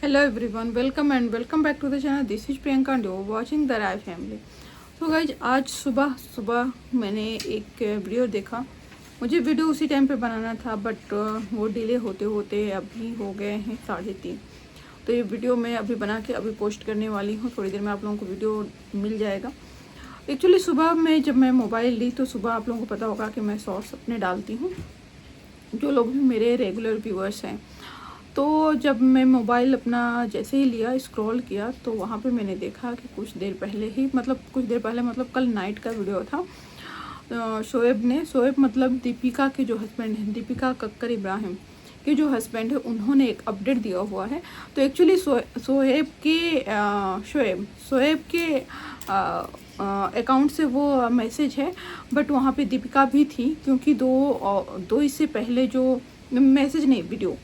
Hello everyone, welcome and welcome back to the channel. This is Priyanka and you're watching the Rai Family. तो guys आज सुबह सुबह मैंने एक video देखा। मुझे वीडियो उसी टाइम पे बनाना था बट वो डिले होते होते अभी हो गए हैं 3:30। तो ये वीडियो मैं अभी बना के अभी पोस्ट करने वाली हूँ। थोड़ी देर में आप लोगों को वीडियो मिल जाएगा। एक्चुअली सुबह में जब मैं मोबाइल ली तो सुबह आप लोगों को पता होगा कि मैं शॉर्ट्स अपने डालती हूँ, जो लोग भी मेरे रेगुलर व्यूअर्स हैं। तो जब मैं मोबाइल अपना जैसे ही लिया स्क्रॉल किया तो वहाँ पे मैंने देखा कि कुछ देर पहले मतलब कल नाइट का वीडियो था। शोएब मतलब दीपिका के जो हस्बैंड हैं, दीपिका कक्कर इब्राहिम के जो हस्बैंड है, उन्होंने एक अपडेट दिया हुआ है। तो एक्चुअली शोएब के अकाउंट से वो मैसेज है, बट वहाँ पे दीपिका भी थी क्योंकि दो इससे पहले जो मैसेज नहीं वीडियो,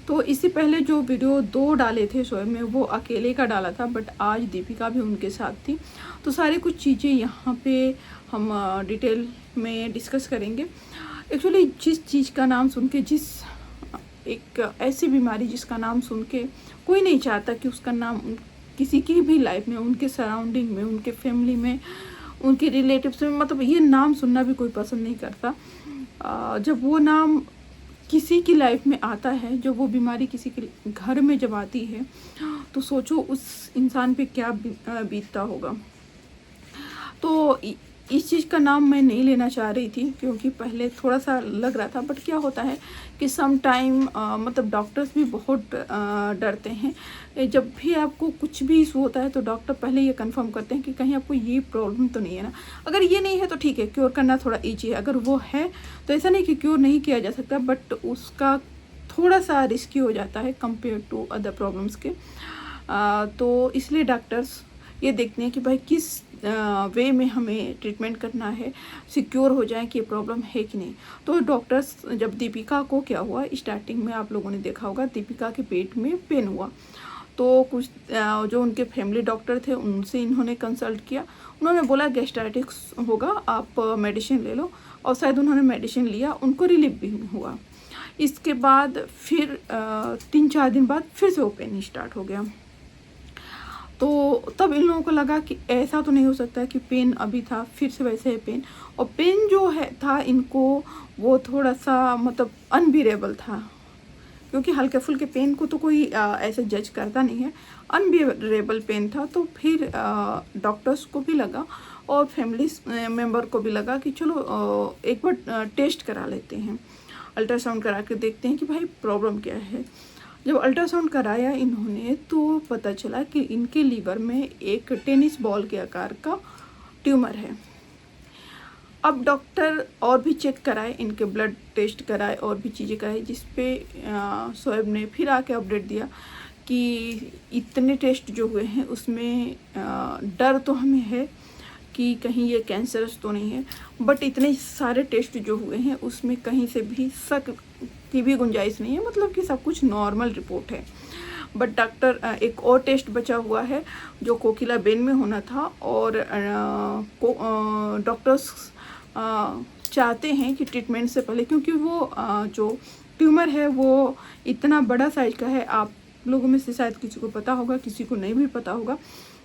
तो इससे पहले जो वीडियो 2 डाले थे शोएब में वो अकेले का डाला था, बट आज दीपिका भी उनके साथ थी। तो सारी कुछ चीज़ें यहाँ पे हम डिटेल में डिस्कस करेंगे। एक्चुअली जिस चीज़ का नाम सुन के, एक ऐसी बीमारी जिसका नाम सुन के कोई नहीं चाहता कि उसका नाम किसी की भी लाइफ में, उनके सराउंडिंग में, उनके फैमिली में, उनके रिलेटिव्स में, मतलब ये नाम सुनना भी कोई पसंद नहीं करता। जब वो नाम किसी की लाइफ में आता है, जब वो बीमारी किसी के घर में जब आती है, तो सोचो उस इंसान पे क्या बीतता होगा। तो इस चीज़ का नाम मैं नहीं लेना चाह रही थी क्योंकि पहले थोड़ा सा लग रहा था, बट क्या होता है कि सम टाइम मतलब डॉक्टर्स भी बहुत डरते हैं। जब भी आपको कुछ भी इशू होता है तो डॉक्टर पहले ये कंफर्म करते हैं कि कहीं आपको ये प्रॉब्लम तो नहीं है ना। अगर ये नहीं है तो ठीक है, क्योर करना थोड़ा ईजी है। अगर वो है तो ऐसा नहीं कि क्योर नहीं किया जा सकता, बट उसका थोड़ा सा रिस्की हो जाता है कंपेयर टू अदर प्रॉब्लम्स के। तो इसलिए डॉक्टर्स ये देखते हैं कि भाई किस वे में हमें ट्रीटमेंट करना है, सिक्योर हो जाए कि ये प्रॉब्लम है कि नहीं। तो डॉक्टर्स, जब दीपिका को क्या हुआ, स्टार्टिंग में आप लोगों ने देखा होगा दीपिका के पेट में पेन हुआ, तो कुछ जो उनके फैमिली डॉक्टर थे उनसे इन्होंने कंसल्ट किया। उन्होंने बोला गैस्ट्राइटिस होगा, आप मेडिसिन ले लो, और शायद उन्होंने मेडिसिन लिया, उनको रिलीफ भी हुआ। इसके बाद फिर 3-4 दिन बाद फिर से वो पेन स्टार्ट हो गया। तो तब इन लोगों को लगा कि ऐसा तो नहीं हो सकता कि पेन अभी था फिर से वैसे है पेन, और पेन जो है था इनको वो थोड़ा सा मतलब अनबियरेबल था, क्योंकि हल्के फुल्के पेन को तो कोई ऐसे जज करता नहीं है। अनबियरेबल पेन था। तो फिर डॉक्टर्स को भी लगा और फैमिली मेम्बर को भी लगा कि चलो एक बार टेस्ट करा लेते हैं, अल्ट्रासाउंड करा के देखते हैं कि भाई प्रॉब्लम क्या है। जब अल्ट्रासाउंड कराया इन्होंने तो पता चला कि इनके लीवर में एक टेनिस बॉल के आकार का ट्यूमर है। अब डॉक्टर और भी चेक कराए, इनके ब्लड टेस्ट कराए और भी चीज़ें कराई, जिस पे शोएब ने फिर आके अपडेट दिया कि इतने टेस्ट जो हुए हैं उसमें डर तो हमें है कि कहीं ये कैंसरस तो नहीं है, बट इतने सारे टेस्ट जो हुए हैं उसमें कहीं से भी शक की भी गुंजाइश नहीं है, मतलब कि सब कुछ नॉर्मल रिपोर्ट है। बट डॉक्टर एक और टेस्ट बचा हुआ है जो कोकिला बेन में होना था, और डॉक्टर्स चाहते हैं कि ट्रीटमेंट से पहले, क्योंकि वो जो ट्यूमर है वो इतना बड़ा साइज का है। आप लोगों में से शायद किसी को पता होगा, किसी को नहीं भी पता होगा,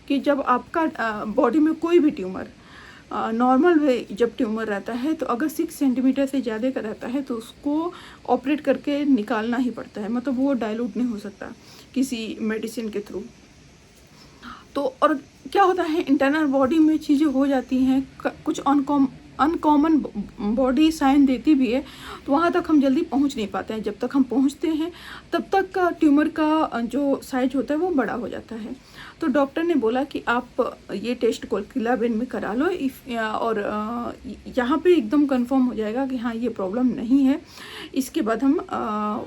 कि जब आपका बॉडी में कोई भी ट्यूमर नॉर्मल वे जब ट्यूमर रहता है तो अगर 6 सेंटीमीटर से ज़्यादा का रहता है तो उसको ऑपरेट करके निकालना ही पड़ता है, मतलब वो डाइल्यूट नहीं हो सकता किसी मेडिसिन के थ्रू। तो और क्या होता है, इंटरनल बॉडी में चीज़ें हो जाती हैं, कुछ अनकॉमन बॉडी साइन देती भी है, तो वहाँ तक हम जल्दी पहुँच नहीं पाते हैं। जब तक हम पहुँचते हैं तब तक का ट्यूमर का जो साइज होता है वो बड़ा हो जाता है। तो डॉक्टर ने बोला कि आप ये टेस्ट कोकिला बेन में करा लो, और यहाँ पे एकदम कंफर्म हो जाएगा कि हाँ ये प्रॉब्लम नहीं है। इसके बाद हम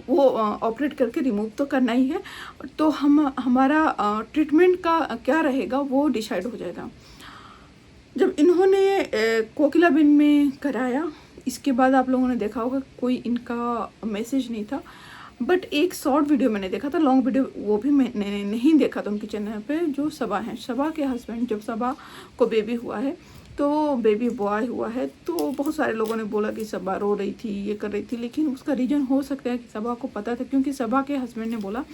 वो ऑपरेट करके रिमूव तो करना ही है, तो हमारा ट्रीटमेंट का क्या रहेगा वो डिसाइड हो जाएगा। जब इन्होंने कोकिला बेन में कराया, इसके बाद आप लोगों ने देखा होगा कोई इनका मैसेज नहीं था, बट एक शॉर्ट वीडियो मैंने देखा था, लॉन्ग वीडियो वो भी मैंने नहीं देखा था उनके चैनल पे। जो सबा हैं, सबा के हस्बैंड, जब सबा को बेबी हुआ है तो बेबी बॉय हुआ है, तो बहुत सारे लोगों ने बोला कि सबा रो रही थी, ये कर रही थी, लेकिन उसका रीज़न हो सकता है कि सबा को पता था, क्योंकि सबा के हस्बैंड ने बोला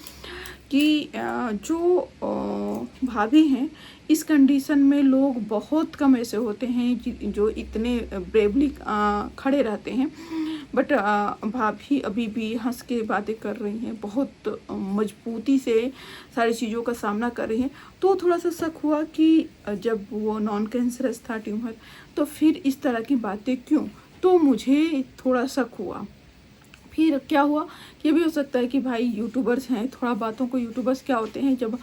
कि जो भाभी हैं इस कंडीशन में लोग बहुत कम ऐसे होते हैं जो इतने ब्रेवली खड़े रहते हैं, बट भाभी अभी भी हंस के बातें कर रही हैं, बहुत मजबूती से सारी चीज़ों का सामना कर रही हैं। तो थोड़ा सा शक हुआ कि जब वो नॉन कैंसरस था ट्यूमर, तो फिर इस तरह की बातें क्यों, तो मुझे थोड़ा शक हुआ। फिर क्या हुआ कि ये भी हो सकता है कि भाई यूट्यूबर्स हैं, थोड़ा बातों को यूट्यूबर्स क्या होते हैं, जब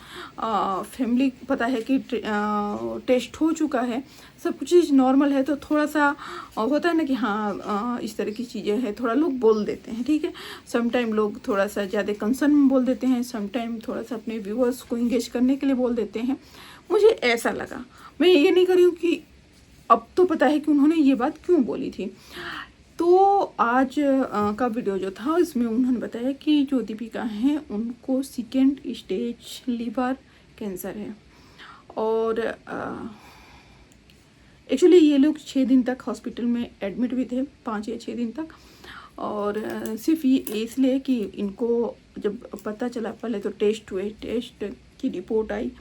फैमिली पता है कि टेस्ट हो चुका है, सब कुछ चीज़ नॉर्मल है, तो थोड़ा सा होता है ना कि हाँ इस तरह की चीज़ें हैं, थोड़ा लोग बोल देते हैं, ठीक है। समटाइम लोग थोड़ा सा ज़्यादा कंसर्न में बोल देते हैं, समटाइम थोड़ा सा अपने व्यूअर्स को इंगेज करने के लिए बोल देते हैं। मुझे ऐसा लगा, मैं ये नहीं कर रही हूँ कि अब तो पता है कि उन्होंने ये बात क्यों बोली थी। तो आज का वीडियो जो था इसमें उन्होंने बताया कि जो दीपिका हैं उनको सेकेंड स्टेज लीवर कैंसर है, और एक्चुअली ये लोग 6 दिन तक हॉस्पिटल में एडमिट भी थे, 5 या 6 दिन तक। और सिर्फ ये इसलिए कि इनको जब पता चला, पहले तो टेस्ट हुए, टेस्ट की रिपोर्ट आई,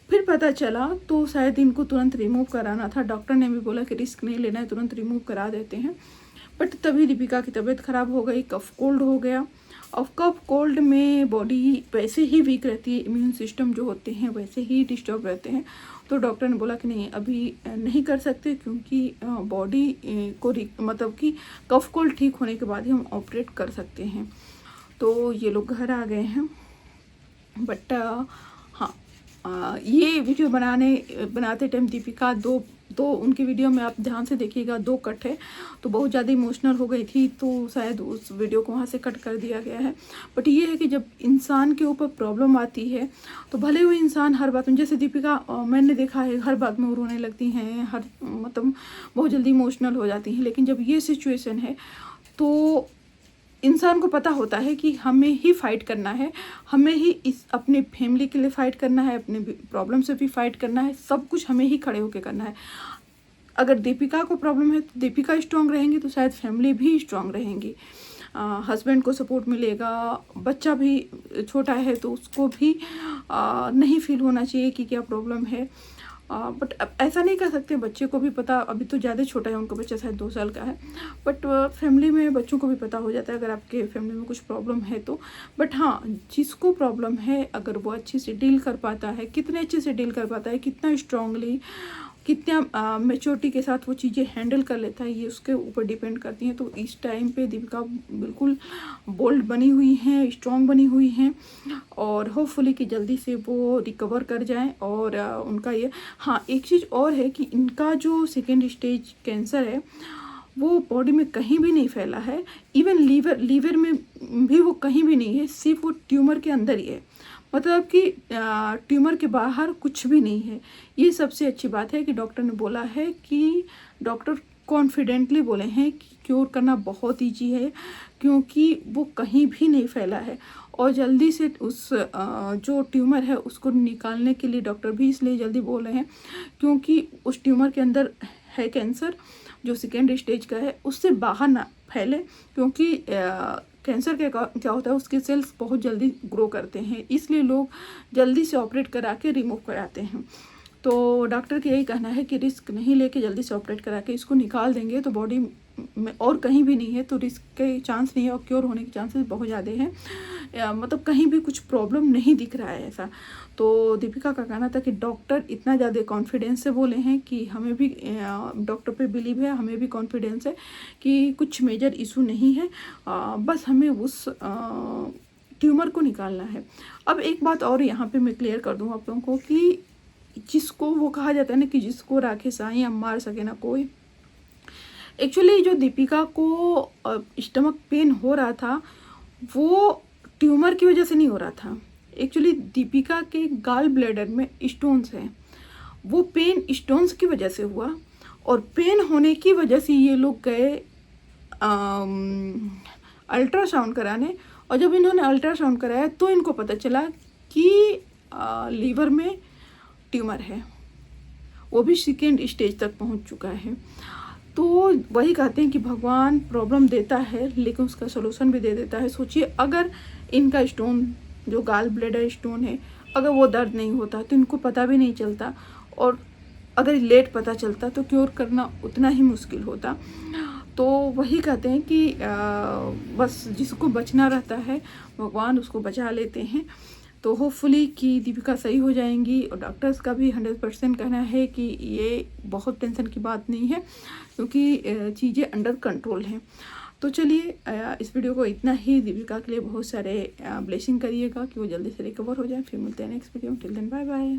फिर पता चला तो शायद इनको तुरंत रिमूव कराना था। डॉक्टर ने भी बोला कि रिस्क नहीं लेना है, तुरंत रिमूव करा देते हैं। बट तभी दीपिका की तबीयत ख़राब हो गई, कफ कोल्ड हो गया। और कफ कोल्ड में बॉडी वैसे ही वीक रहती है, इम्यून सिस्टम जो होते हैं वैसे ही डिस्टर्ब रहते हैं। तो डॉक्टर ने बोला कि नहीं अभी नहीं कर सकते, क्योंकि बॉडी को मतलब कि कफ कोल्ड ठीक होने के बाद ही हम ऑपरेट कर सकते हैं। तो ये लोग घर आ गए हैं। बट हाँ, ये वीडियो बनाते टाइम दीपिका दो उनके वीडियो में आप ध्यान से देखिएगा 2 कट है, तो बहुत ज़्यादा इमोशनल हो गई थी, तो शायद उस वीडियो को वहाँ से कट कर दिया गया है। बट ये है कि जब इंसान के ऊपर प्रॉब्लम आती है तो भले वो इंसान हर बात में, जैसे दीपिका मैंने देखा है हर बात में रोने लगती हैं, हर मतलब बहुत जल्दी इमोशनल हो जाती हैं, लेकिन जब ये सिचुएशन है तो इंसान को पता होता है कि हमें ही फाइट करना है, हमें ही इस अपने फैमिली के लिए फाइट करना है, अपने प्रॉब्लम से भी फाइट करना है, सब कुछ हमें ही खड़े होकर करना है। अगर दीपिका को प्रॉब्लम है तो दीपिका स्ट्रांग रहेंगी, तो शायद फैमिली भी स्ट्रांग रहेंगी, हस्बैंड को सपोर्ट मिलेगा, बच्चा भी छोटा है तो उसको भी नहीं फील होना चाहिए कि क्या प्रॉब्लम है। बट अब ऐसा नहीं कर सकते, बच्चे को भी पता, अभी तो ज़्यादा छोटा है उनका बच्चा, शायद 2 साल का है, बट फैमिली में बच्चों को भी पता हो जाता है अगर आपके फैमिली में कुछ प्रॉब्लम है तो। बट हाँ, जिसको प्रॉब्लम है अगर वो अच्छे से डील कर पाता है, कितने अच्छे से डील कर पाता है, कितना स्ट्रांगली, कितना मैच्योरिटी के साथ वो चीज़ें हैंडल कर लेता है, ये उसके ऊपर डिपेंड करती हैं। तो इस टाइम पे दीपिका बिल्कुल बोल्ड बनी हुई हैं, स्ट्रांग बनी हुई हैं, और होपफुली कि जल्दी से वो रिकवर कर जाएं। और उनका ये, हाँ एक चीज़ और है कि इनका जो सेकेंड स्टेज कैंसर है वो बॉडी में कहीं भी नहीं फैला है, इवन लीवर में भी वो कहीं भी नहीं है, सिर्फ वो ट्यूमर के अंदर ही है, मतलब कि ट्यूमर के बाहर कुछ भी नहीं है। ये सबसे अच्छी बात है कि डॉक्टर ने बोला है कि डॉक्टर कॉन्फिडेंटली बोले हैं कि क्योर करना बहुत ईजी है, क्योंकि वो कहीं भी नहीं फैला है, और जल्दी से उस जो ट्यूमर है उसको निकालने के लिए डॉक्टर भी इसलिए जल्दी बोल रहे हैं क्योंकि उस ट्यूमर के अंदर है कैंसर जो सेकेंड स्टेज का है, उससे बाहर ना फैले, क्योंकि कैंसर के क्या होता है उसके सेल्स बहुत जल्दी ग्रो करते हैं, इसलिए लोग जल्दी से ऑपरेट करा के रिमूव कराते हैं। तो डॉक्टर का यही कहना है कि रिस्क नहीं लेके जल्दी से ऑपरेट करा के इसको निकाल देंगे तो बॉडी में और कहीं भी नहीं है, तो रिस्क के चांस नहीं है, और क्योर होने के चांसेस बहुत ज़्यादा हैं, मतलब कहीं भी कुछ प्रॉब्लम नहीं दिख रहा है ऐसा। तो दीपिका का कहना था कि डॉक्टर इतना ज़्यादा कॉन्फिडेंस से बोले हैं कि हमें भी डॉक्टर पे बिलीव है, हमें भी कॉन्फिडेंस है कि कुछ मेजर इशू नहीं है, बस हमें उस ट्यूमर को निकालना है। अब एक बात और यहाँ पे मैं क्लियर कर दूँ आप लोगों को कि जिसको वो कहा जाता है ना कि जिसको राखे साईं अब मार सके ना कोई, एक्चुअली जो दीपिका को स्टमक पेन हो रहा था वो ट्यूमर की वजह से नहीं हो रहा था, एक्चुअली दीपिका के गाल ब्लैडर में स्टोन्स हैं, वो पेन स्टोन्स की वजह से हुआ, और पेन होने की वजह से ये लोग गए अल्ट्रासाउंड कराने, और जब इन्होंने अल्ट्रासाउंड कराया तो इनको पता चला कि लीवर में ट्यूमर है, वो भी सेकेंड स्टेज तक पहुंच चुका है। तो वही कहते हैं कि भगवान प्रॉब्लम देता है लेकिन उसका सलूशन भी दे देता है। सोचिए अगर इनका स्टोन जो गाल ब्लैडर स्टोन है, अगर वो दर्द नहीं होता तो इनको पता भी नहीं चलता, और अगर लेट पता चलता तो क्योर करना उतना ही मुश्किल होता। तो वही कहते हैं कि बस जिसको बचना रहता है भगवान उसको बचा लेते हैं। तो होपफुली कि दीपिका सही हो जाएंगी, और डॉक्टर्स का भी 100% कहना है कि ये बहुत टेंशन की बात नहीं है, क्योंकि चीज़ें अंडर कंट्रोल हैं। तो चलिए इस वीडियो को इतना ही। दीपिका के लिए बहुत सारे ब्लेसिंग करिएगा कि वो जल्दी से रिकवर हो जाए। फिर मिलते हैं next video. Till then bye bye.